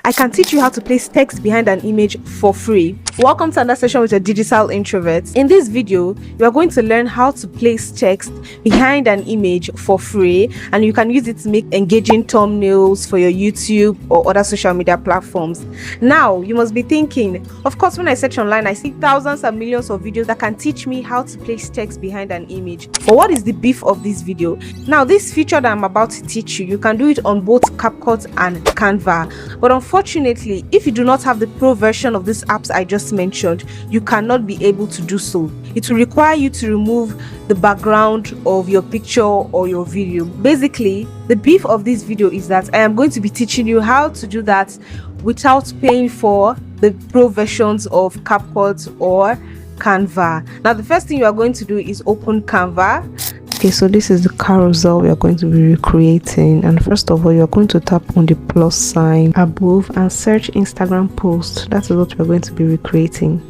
I can teach you how to place text behind an image for free. Welcome to another session with a digital introvert. In this video, you are going to learn how to place text behind an image for free, and you can use it to make engaging thumbnails for your YouTube or other social media platforms. Now, you must be thinking, of course, when I search online, I see thousands and millions of videos that can teach me how to place text behind an image. But what is the beef of this video? Now, this feature that I'm about to teach you can do it on both CapCut and Canva. But unfortunately, if you do not have the pro version of these apps I just mentioned, you cannot be able to do so. It will require you to remove the background of your picture or your video. Basically, the beef of this video is that I am going to be teaching you how to do that without paying for the pro versions of CapCut or Canva. Now, the first thing you are going to do is open Canva. Okay, so this is the carousel we are going to be recreating, and first of all, you are going to tap on the plus sign above and search Instagram post. That is what we are going to be recreating.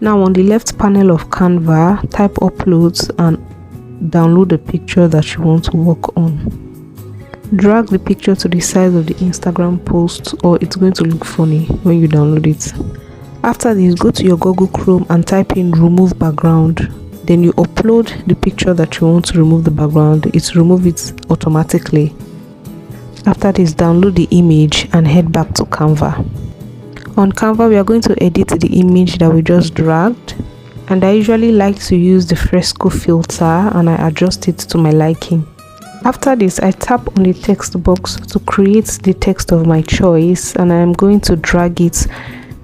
Now, on the left panel of Canva, type uploads and download the picture that you want to work on. Drag the picture to the size of the Instagram post, or it's going to look funny when you download it. After this, go to your Google Chrome and type in remove background. Then you upload the picture that you want to remove the background. It removes it automatically. After this, download the image and head back to Canva. On Canva, we are going to edit the image that we just dragged, and I usually like to use the fresco filter, and I adjust it to my liking. After this, I tap on the text box to create the text of my choice, and I am going to drag it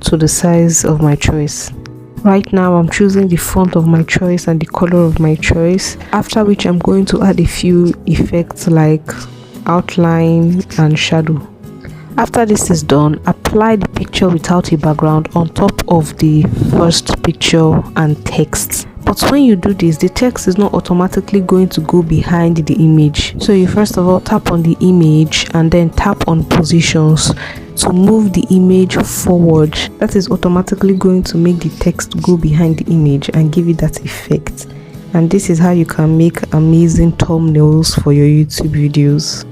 to the size of my choice. Right now, I'm choosing the font of my choice and the color of my choice, after which I'm going to add a few effects like outline and shadow. After this is done, apply the picture without a background on top of the first picture and text. But when you do this, the text is not automatically going to go behind the image. So you first of all tap on the image and then tap on positions to move the image forward. That is automatically going to make the text go behind the image and give it that effect. And this is how you can make amazing thumbnails for your YouTube videos.